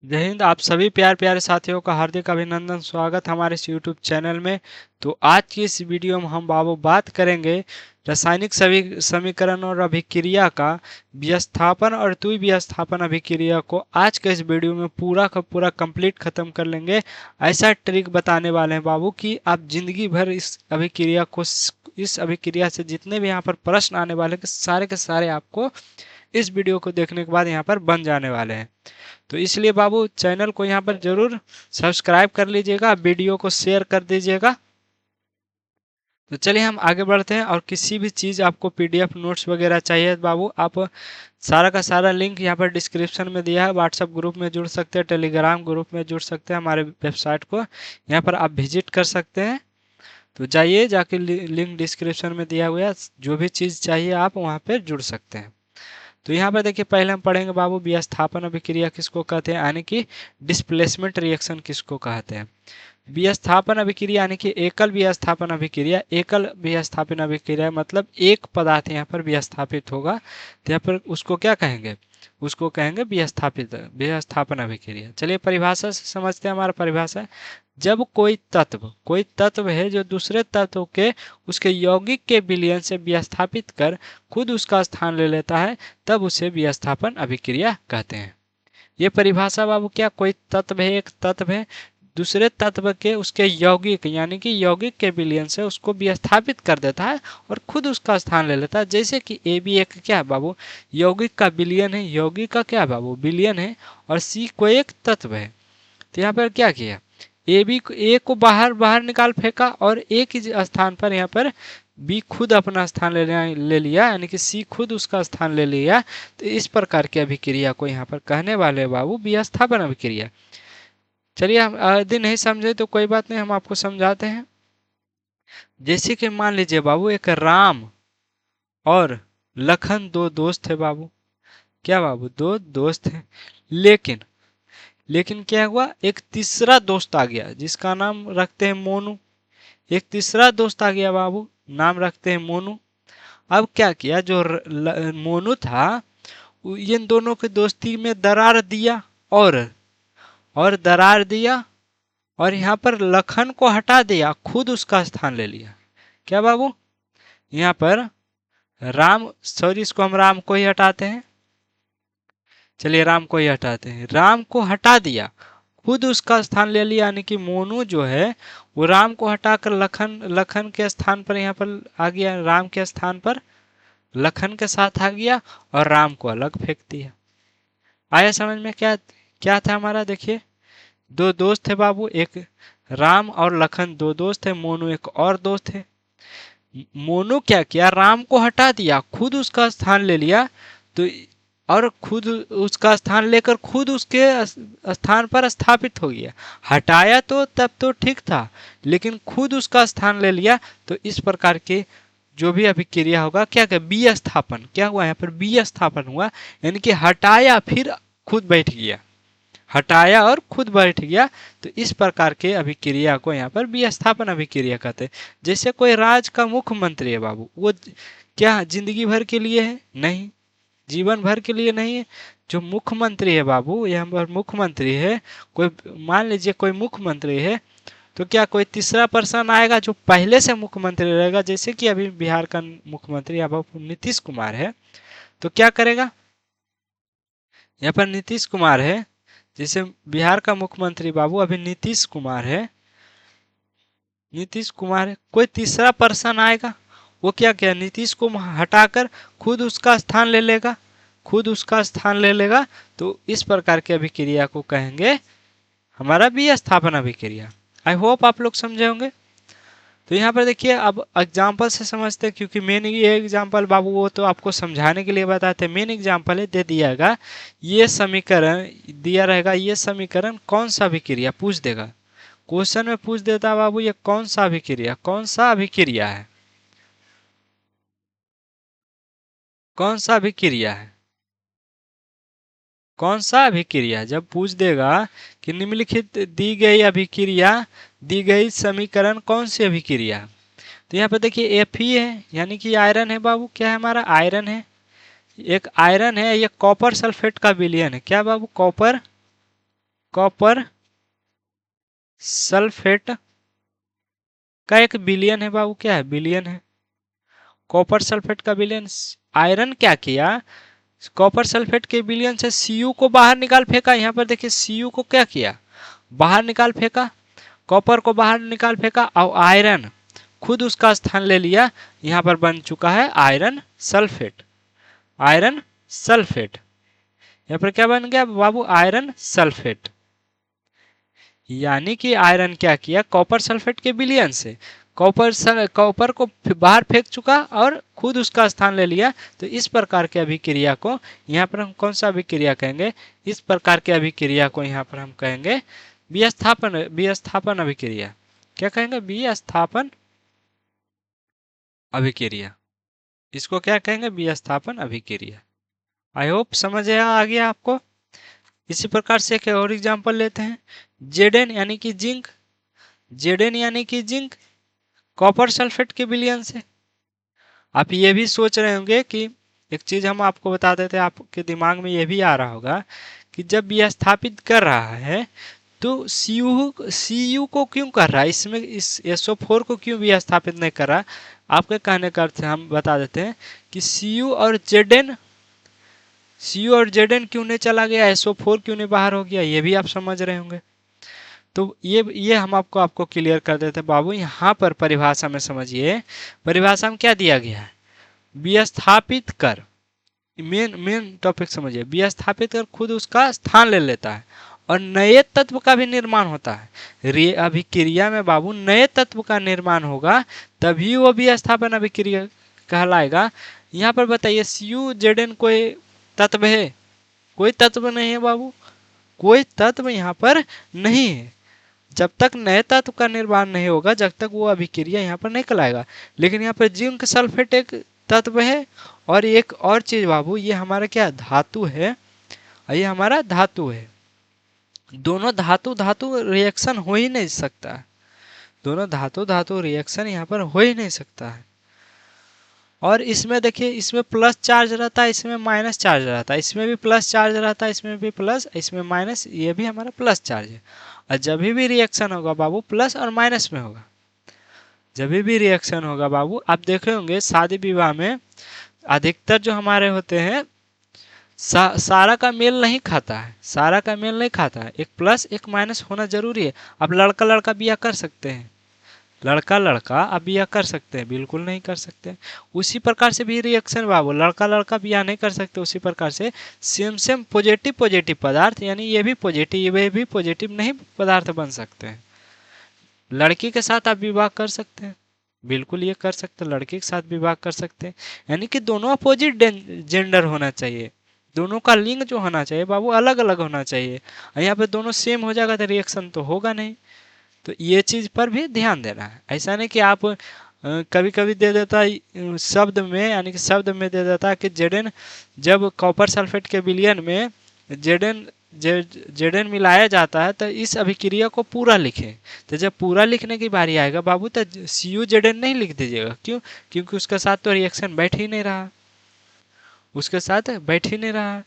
जय हिंद। आप सभी प्यारे प्यारे साथियों का हार्दिक अभिनंदन, स्वागत हमारे इस यूट्यूब चैनल में। तो आज की इस वीडियो में हम बाबू बात करेंगे रासायनिक सभी समीकरण और अभिक्रिया का विस्थापन और द्वि विस्थापन अभिक्रिया को आज के इस वीडियो में पूरा का पूरा कंप्लीट खत्म कर लेंगे। ऐसा ट्रिक बताने वाले हैं बाबू कि आप जिंदगी भर इस अभिक्रिया से जितने भी यहाँ पर प्रश्न आने वाले के सारे आपको इस वीडियो को देखने के बाद यहाँ पर बन जाने वाले हैं। तो इसलिए बाबू चैनल को यहाँ पर जरूर सब्सक्राइब कर लीजिएगा, वीडियो को शेयर कर दीजिएगा। तो चलिए हम आगे बढ़ते हैं। और किसी भी चीज़ आपको पीडीएफ नोट्स वगैरह चाहिए तो बाबू आप सारा का सारा लिंक यहाँ पर डिस्क्रिप्शन में दिया है। व्हाट्सएप ग्रुप में जुड़ सकते हैं, टेलीग्राम ग्रुप में जुड़ सकते हैं, हमारे वेबसाइट को यहाँ पर आप विजिट कर सकते हैं। तो जाइए, जाके लिंक डिस्क्रिप्शन में दिया हुआ है, जो भी चीज़ चाहिए आप वहाँ पर जुड़ सकते हैं। तो यहाँ पर देखिए, पहले हम पढ़ेंगे बाबू विस्थापन अभिक्रिया किसको कहते हैं, यानी कि डिस्प्लेसमेंट रिएक्शन किसको कहते हैं। विस्थापन अभिक्रिया यानी कि एकल विस्थापन अभिक्रिया। एकल विस्थापन अभिक्रिया मतलब एक पदार्थ यहाँ पर विस्थापित होगा, तो यहाँ पर उसको क्या कहेंगे, उसको कहेंगे विस्थापन अभिक्रिया। चलिए परिभाषा से समझते हैं। हमारा परिभाषा, जब कोई तत्व है जो दूसरे तत्व के उसके यौगिक के विलयन से विस्थापित कर खुद उसका स्थान ले लेता है, तब उसे विस्थापन अभिक्रिया कहते हैं। ये परिभाषा बाबू, क्या कोई तत्व है, एक तत्व है, दूसरे तत्व के उसके यौगिक यानी कि यौगिक के विलयन से उसको विस्थापित कर देता है और खुद उसका स्थान ले लेता है। जैसे कि ए बी एक क्या है बाबू, यौगिक का विलयन है, यौगिक का क्या बाबू, विलयन है, और सी कोई एक तत्व है। तो यहाँ पर क्या किया, ए को बाहर बाहर निकाल फेंका और ए की स्थान पर यहाँ पर बी खुद अपना स्थान ले लिया, यानी कि सी खुद उसका स्थान ले लिया। तो इस प्रकार की अभिक्रिया को यहाँ पर कहने वाले बाबू विस्थापन अभिक्रिया। चलिए, हम यदि नहीं समझे तो कोई बात नहीं, हम आपको समझाते हैं। जैसे कि मान लीजिए बाबू, एक राम और लखन दो दोस्त है बाबू। क्या बाबू, दो दोस्त हैं। लेकिन लेकिन क्या हुआ, एक तीसरा दोस्त आ गया जिसका नाम रखते हैं मोनू। एक तीसरा दोस्त आ गया बाबू, नाम रखते हैं मोनू। अब क्या किया, जो मोनू था इन दोनों की दोस्ती में दरार दिया और दरार दिया और यहाँ पर लखन को हटा दिया, खुद उसका स्थान ले लिया। क्या बाबू, यहाँ पर इसको हम राम को ही हटाते हैं। चलिए राम को ही हटाते हैं। राम को हटा दिया, खुद उसका स्थान ले लिया, यानी कि मोनू जो है वो राम को हटाकर लखन के स्थान पर यहाँ पर आ गया, राम के स्थान पर लखन के साथ आ गया और राम को अलग फेंक दिया। आया समझ में? क्या क्या था हमारा, देखिए दो दोस्त है बाबू, एक राम और लखन दो दोस्त है, मोनू एक और दोस्त है। मोनू क्या किया, राम को हटा दिया, खुद उसका स्थान ले लिया। तो और खुद उसका स्थान लेकर खुद उसके स्थान पर स्थापित हो गया। हटाया तो तब तो ठीक था, लेकिन खुद उसका स्थान ले लिया। तो इस प्रकार के जो भी अभिक्रिया होगा, क्या क्या विस्थापन, क्या हुआ यहाँ पर विस्थापन हुआ, यानी कि हटाया फिर खुद बैठ गया, हटाया और खुद बैठ गया। तो इस प्रकार के अभिक्रिया को यहाँ पर विस्थापन अभिक्रिया कहते हैं। जैसे कोई राज्य का मुख्यमंत्री है बाबू, वो क्या जिंदगी भर के लिए है? नहीं, जीवन भर के लिए नहीं है। जो मुख्यमंत्री है बाबू, यहाँ पर मुख्यमंत्री है, कोई मान लीजिए कोई मुख्यमंत्री है, तो क्या कोई तीसरा पर्सन आएगा जो पहले से मुख्यमंत्री रहेगा? जैसे कि अभी बिहार का मुख्यमंत्री अब नीतीश कुमार है, तो क्या करेगा, यहाँ पर नीतीश कुमार है, जैसे बिहार का मुख्यमंत्री बाबू अभी नीतीश कुमार है, नीतीश कुमार है, कोई तीसरा पर्सन आएगा, वो क्या किया, नीतीश को हटाकर खुद उसका स्थान ले लेगा, खुद उसका स्थान ले लेगा। तो इस प्रकार की अभिक्रिया को कहेंगे हमारा विस्थापन अभिक्रिया। आई होप आप लोग समझे होंगे। तो यहाँ पर देखिए, अब एग्जाम्पल से समझते हैं, क्योंकि मेन ये एग्जाम्पल बाबू वो तो आपको समझाने के लिए बताते हैं। मेन एग्जाम्पल है, दे दिया गया ये समीकरण दिया रहेगा, ये समीकरण कौन सा अभिक्रिया पूछ देगा, क्वेश्चन में पूछ देता बाबू ये कौन सा अभिक्रिया, कौन सा अभिक्रिया है, कौन सा अभिक्रिया है, कौन सा अभिक्रिया, जब पूछ देगा कि निम्नलिखित दी गई अभिक्रिया, दी गई समीकरण कौन सी अभिक्रिया। तो यहाँ पे देखिए एफ ही है, यानी कि आयरन है बाबू। क्या है हमारा, आयरन है, एक आयरन है, ये कॉपर सल्फेट का विलयन है। क्या बाबू, कॉपर कॉपर सल्फेट का एक विलयन है बाबू, क्या है, विलयन है। कॉपर सल्फेट का विलयन। आयरन क्या किया, कॉपर सल्फेट के विलयन से Cu को बाहर निकाल फेंका। यहाँ पर देखिए Cu को क्या किया, बाहर निकाल फेंका, कॉपर को बाहर निकाल फेंका और आयरन खुद उसका स्थान ले लिया। यहाँ पर बन चुका है आयरन सल्फेट। आयरन सल्फेट यहाँ पर क्या बन गया बाबू, आयरन सल्फेट। यानी कि आयरन क्या किया, कॉपर सल्फेट के विलयन से कॉपर को बाहर फेंक चुका और खुद उसका स्थान ले लिया। तो इस प्रकार के अभिक्रिया को यहाँ पर हम कौन सा अभिक्रिया कहेंगे, इस प्रकार के अभिक्रिया को यहाँ पर हम कहेंगे विस्थापन अभिक्रिया। क्या कहेंगे, विस्थापन अभिक्रिया। इसको क्या कहेंगे, विस्थापन अभिक्रिया। आई होप समझ आ गया आपको। इसी प्रकार से एक और एग्जांपल लेते हैं, Zn यानी कि जिंक। Zn यानी कि जिंक कॉपर सल्फेट के विलयन से। आप ये भी सोच रहे होंगे कि एक चीज हम आपको बता देते हैं, आपके दिमाग में ये भी आ रहा होगा कि जब विस्थापित कर रहा है तो Cu को क्यों कर रहा है, इसमें इस SO4 को क्यों विस्थापित नहीं कर रहा। आपके कहने का अर्थ हम बता देते हैं कि Cu और Zn क्यों नहीं चला गया, SO4 क्यों नहीं बाहर हो गया, ये भी आप समझ रहे होंगे। तो ये हम आपको क्लियर कर देते हैं बाबू। यहाँ पर परिभाषा में समझिए, परिभाषा में क्या दिया गया है, विस्थापित कर, मेन टॉपिक समझिए, विस्थापित कर खुद उसका स्थान ले लेता है और नए तत्व का भी निर्माण होता है। अभिक्रिया में बाबू नए तत्व का निर्माण होगा तभी वो विस्थापन अभिक्रिया कहलाएगा। यहाँ पर बताइए Cu Zn कोई तत्व है, कोई तत्व नहीं है बाबू, कोई तत्व यहाँ पर नहीं है। जब तक नए तत्व का निर्माण नहीं होगा जब तक वो अभिक्रिया यहाँ पर नहीं कहलाएगा। लेकिन यहाँ पर जिंक सल्फेट एक तत्व है और एक और चीज बाबू, ये हमारा क्या धातु है, ये हमारा धातु है। दोनों धातु रिएक्शन हो ही नहीं सकता, दोनों धातु रिएक्शन यहाँ पर हो ही नहीं सकता है। और इसमें देखिए, इसमें प्लस चार्ज रहता है, इसमें माइनस चार्ज रहता है, इसमें भी प्लस चार्ज रहता है, इसमें भी प्लस, इसमें माइनस, ये भी हमारा प्लस चार्ज है। और जब भी रिएक्शन होगा बाबू प्लस और माइनस में होगा, जब भी रिएक्शन होगा बाबू। आप देखे होंगे शादी विवाह में अधिकतर जो हमारे होते हैं सारा का मेल नहीं खाता है, सारा का मेल नहीं खाता है, एक प्लस एक माइनस होना जरूरी है। आप लड़का लड़का बिया कर सकते हैं, लड़का लड़का आप बिया कर सकते हैं, बिल्कुल नहीं कर सकते। उसी प्रकार से भी रिएक्शन बाबू, लड़का लड़का बिया नहीं कर सकते। उसी प्रकार से सेम पॉजिटिव पदार्थ, यानी ये भी पॉजिटिव ये भी पॉजिटिव नहीं पदार्थ बन सकते हैं। लड़की के साथ आप विवाह कर सकते हैं, बिल्कुल ये कर सकते हैं, लड़के के साथ विवाह कर सकते हैं। यानी कि दोनों अपोजिट जेंडर होना चाहिए, दोनों का लिंग जो होना चाहिए बाबू अलग अलग होना चाहिए। यहाँ पे दोनों सेम हो जाएगा तो रिएक्शन तो होगा नहीं। तो ये चीज पर भी ध्यान देना है। ऐसा नहीं कि आप कभी कभी दे देता है शब्द में, यानी कि शब्द में दे देता है कि Zn जब कॉपर सल्फेट के विलयन में Zn मिलाया जाता है तो इस अभिक्रिया को पूरा लिखें। तो जब पूरा लिखने की बारी आएगा बाबू तो Cu Zn नहीं लिख दीजिएगा, क्यों, क्योंकि उसके साथ तो रिएक्शन बैठ ही नहीं रहा, उसके साथ बैठ ही नहीं रहा।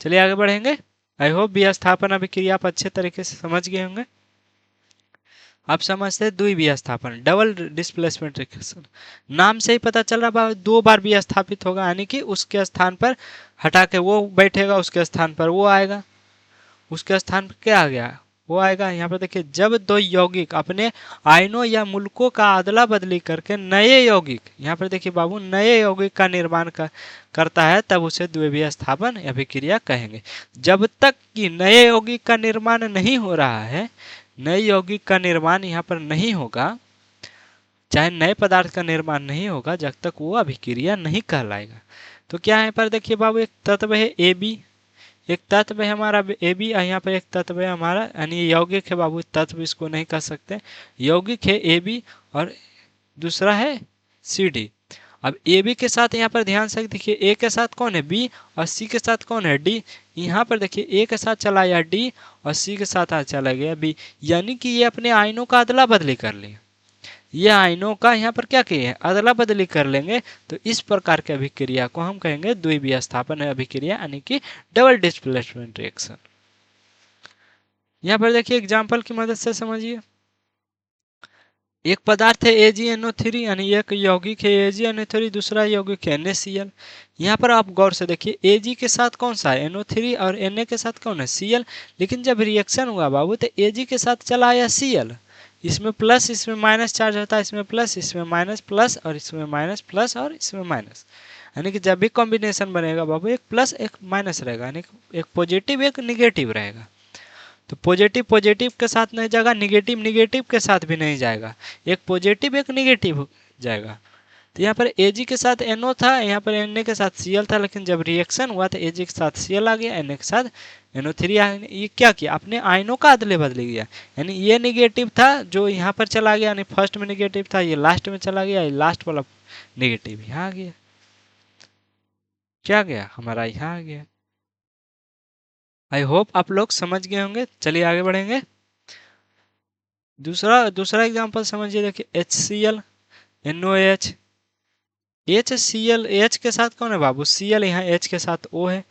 चलिए आगे बढ़ेंगे। आई होप विस्थापन अभिक्रिया आप अच्छे तरीके से समझ गए होंगे। आप समझते हैं द्विविस्थापन, डबल डिस्प्लेसमेंट रिएक्शन, नाम से ही पता चल रहा है दो बार विस्थापित होगा, यानी कि उसके स्थान पर हटा के वो बैठेगा, उसके स्थान पर वो आएगा, उसके स्थान पर क्या आ गया वो आएगा। यहाँ पर देखिए, जब दो यौगिक अपने आयनों या मूलकों का अदला बदली करके नए यौगिक, यहाँ पर देखिए बाबू नए यौगिक का निर्माण करता है तब उसे द्विविस्थापन अभिक्रिया कहेंगे। जब तक कि नए यौगिक का निर्माण नहीं हो रहा है, नए यौगिक का निर्माण यहाँ पर नहीं होगा, चाहे नए पदार्थ का निर्माण नहीं होगा, जब तक वो अभिक्रिया नहीं कहलाएगा। तो क्या है पर देखिए बाबू, एक तत्व है AB, एक तत्व है हमारा AB, यहाँ पर एक तत्व है हमारा, यानी यौगिक है बाबू, तत्व इसको नहीं कह सकते, यौगिक है AB और दूसरा है CD। अब AB के साथ यहाँ पर ध्यान से देखिए, A के साथ कौन है B और C के साथ कौन है D। यहाँ पर देखिए A के साथ चला गया D और C के साथ चला गया B, यानी कि ये अपने आयनों का अदला बदली कर लिया, ये आयनों का यहाँ पर क्या किए हैं अदला बदली कर लेंगे। तो इस प्रकार के अभिक्रिया को हम कहेंगे द्विविस्थापन अभिक्रिया, यानी कि डबल डिस्प्लेसमेंट रिएक्शन। यहाँ पर देखिए एग्जाम्पल की मदद से समझिए। एक पदार्थ है AgNO3 यानी एक यौगिक है AgNO3, दूसरा यौगिक है NaCl। यहाँ पर आप गौर से देखिए Ag के साथ कौन सा है NO3 और Na के साथ कौन है Cl, लेकिन जब रिएक्शन हुआ बाबू तो Ag के साथ चला आया Cl। इसमें प्लस इसमें माइनस चार्ज होता है, इसमें प्लस इसमें माइनस, प्लस और इसमें माइनस, प्लस और इसमें माइनस। यानी कि जब भी कॉम्बिनेशन बनेगा बाबू एक प्लस एक माइनस रहेगा, यानी एक पॉजिटिव एक निगेटिव रहेगा। तो पॉजिटिव पॉजिटिव के साथ नहीं जाएगा, निगेटिव निगेटिव के साथ भी नहीं जाएगा, एक पॉजिटिव एक निगेटिव जाएगा। तो यहाँ पर Ag के साथ NO था, यहाँ पर Na के साथ Cl था, लेकिन जब रिएक्शन हुआ तो Ag के साथ Cl आ गया, Na के साथ NO3 आ गया। ये क्या किया, अपने आयनों का अदले बदल गया। यानी ये निगेटिव था जो यहाँ पर चला गया, यानी फर्स्ट में निगेटिव था ये लास्ट में चला गया, ये लास्ट वाला निगेटिव यहाँ आ गया। क्या गया हमारा, यहाँ आ गया। आई होप आप लोग समझ गए होंगे। चलिए आगे बढ़ेंगे। दूसरा दूसरा एग्जांपल समझिए, देखिए HCl NOH। HCl H के साथ कौन है बाबू Cl, यहाँ H के साथ O है,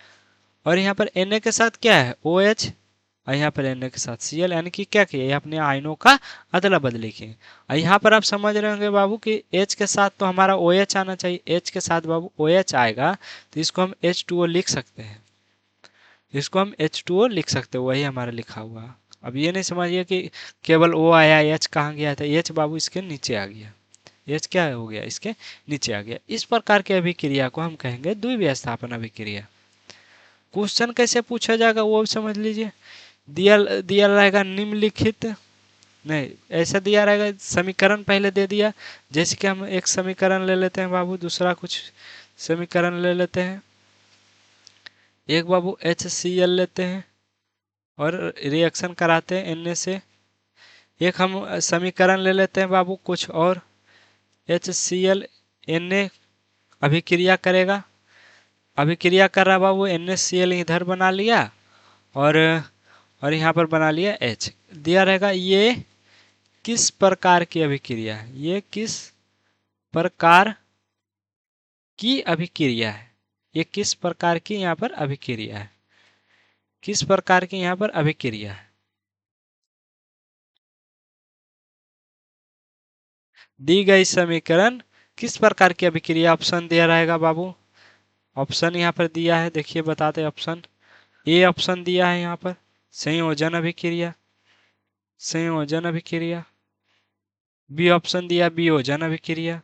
और यहाँ पर Na के साथ क्या है OH, और यहाँ पर Na के साथ Cl। यानी कि क्या किया, अपने आयनों का अदला बदली किए। और यहाँ पर आप समझ रहे होंगे बाबू कि H के साथ तो हमारा OH आना चाहिए, H के साथ बाबू OH आएगा तो इसको हम H2O लिख सकते हैं, इसको हम H2O लिख सकते हैं, वही हमारा लिखा हुआ। अब ये नहीं समझिए कि केवल O आया, H कहाँ गया था, H बाबू इसके नीचे आ गया, H क्या हो गया इसके नीचे आ गया। इस प्रकार की अभिक्रिया को हम कहेंगे द्वितीय स्थापन अभिक्रिया। क्वेश्चन कैसे पूछा जाएगा वो भी समझ लीजिए। दिया दिया रहेगा निम्नलिखित, नहीं ऐसा दिया रहेगा, समीकरण पहले दे दिया। जैसे कि हम एक समीकरण ले लेते हैं बाबू, दूसरा कुछ समीकरण ले लेते हैं। एक बाबू HCl लेते हैं और रिएक्शन कराते हैं Na से। एक हम समीकरण ले लेते हैं बाबू कुछ और, HCl Na अभिक्रिया करेगा, अभिक्रिया कर रहा बाबू NaCl इधर बना लिया और यहाँ पर बना लिया H। दिया रहेगा ये किस प्रकार की अभिक्रिया है, ये किस प्रकार की अभिक्रिया है, ये किस प्रकार की यहाँ पर अभिक्रिया है, किस प्रकार की यहाँ पर अभिक्रिया है। दी गई समीकरण किस प्रकार की अभिक्रिया, ऑप्शन दिया रहेगा बाबू। ऑप्शन यहाँ पर दिया है, देखिए बताते ऑप्शन। ए ऑप्शन दिया है यहाँ पर संयोजन अभिक्रिया, संयोजन अभिक्रिया। बी ऑप्शन दिया वियोजन अभिक्रिया,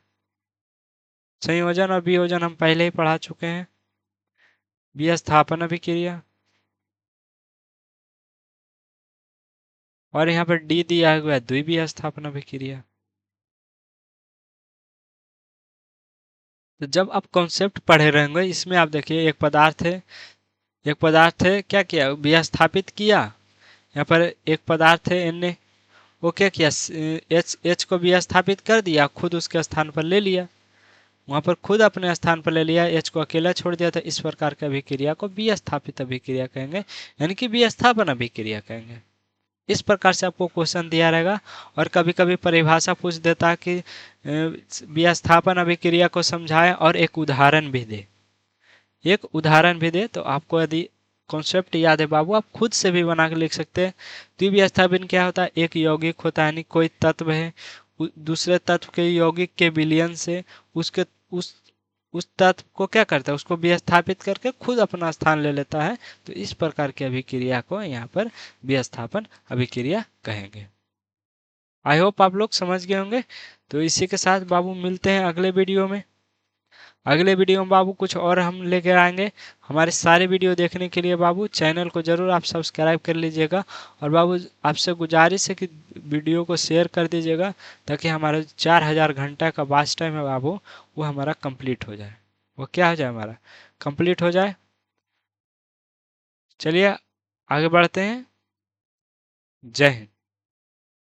संयोजन और वियोजन हम पहले ही पढ़ा चुके हैं। विस्थापन अभिक्रिया, और यहाँ पर डी दिया हुआ है द्वितीय स्थापन अभिक्रिया। तो जब आप कॉन्सेप्ट पढ़े रहेंगे इसमें आप देखिए एक पदार्थ है, एक पदार्थ है क्या किया विस्थापित किया। यहाँ पर एक पदार्थ है Na, वो क्या किया H को विस्थापित कर दिया, खुद उसके स्थान पर ले लिया, वहाँ पर खुद अपने स्थान पर ले लिया, H को अकेला छोड़ दिया। तो इस प्रकार की अभिक्रिया को विस्थापित अभिक्रिया कहेंगे, यानी कि विस्थापन अभिक्रिया कहेंगे। इस प्रकार से आपको क्वेश्चन दिया रहेगा और कभी कभी परिभाषा पूछ देता है कि विस्थापन अभिक्रिया को समझाएं और एक उदाहरण भी दे, एक उदाहरण भी दे। तो आपको यदि कॉन्सेप्ट याद है बाबू आप खुद से भी बना के लिख सकते हैं। द्विविस्थापन क्या होता है, एक यौगिक होता है, यानी कोई तत्व है दूसरे तत्व के यौगिक के विलयन से उसके उस तत्व को क्या करता है, उसको विस्थापित करके खुद अपना स्थान ले लेता है। तो इस प्रकार की अभिक्रिया को यहाँ पर विस्थापन अभिक्रिया कहेंगे। आई होप आप लोग समझ गए होंगे। तो इसी के साथ बाबू मिलते हैं अगले वीडियो में। अगले वीडियो में बाबू कुछ और हम लेकर आएंगे। हमारे सारे वीडियो देखने के लिए बाबू चैनल को ज़रूर आप सब्सक्राइब कर लीजिएगा, और बाबू आपसे गुजारिश है कि वीडियो को शेयर कर दीजिएगा ताकि हमारा 4000 घंटा का वॉच टाइम है बाबू वो हमारा कंप्लीट हो जाए, वो क्या हो जाए हमारा कंप्लीट हो जाए। चलिए आगे बढ़ते हैं। जय हिंद।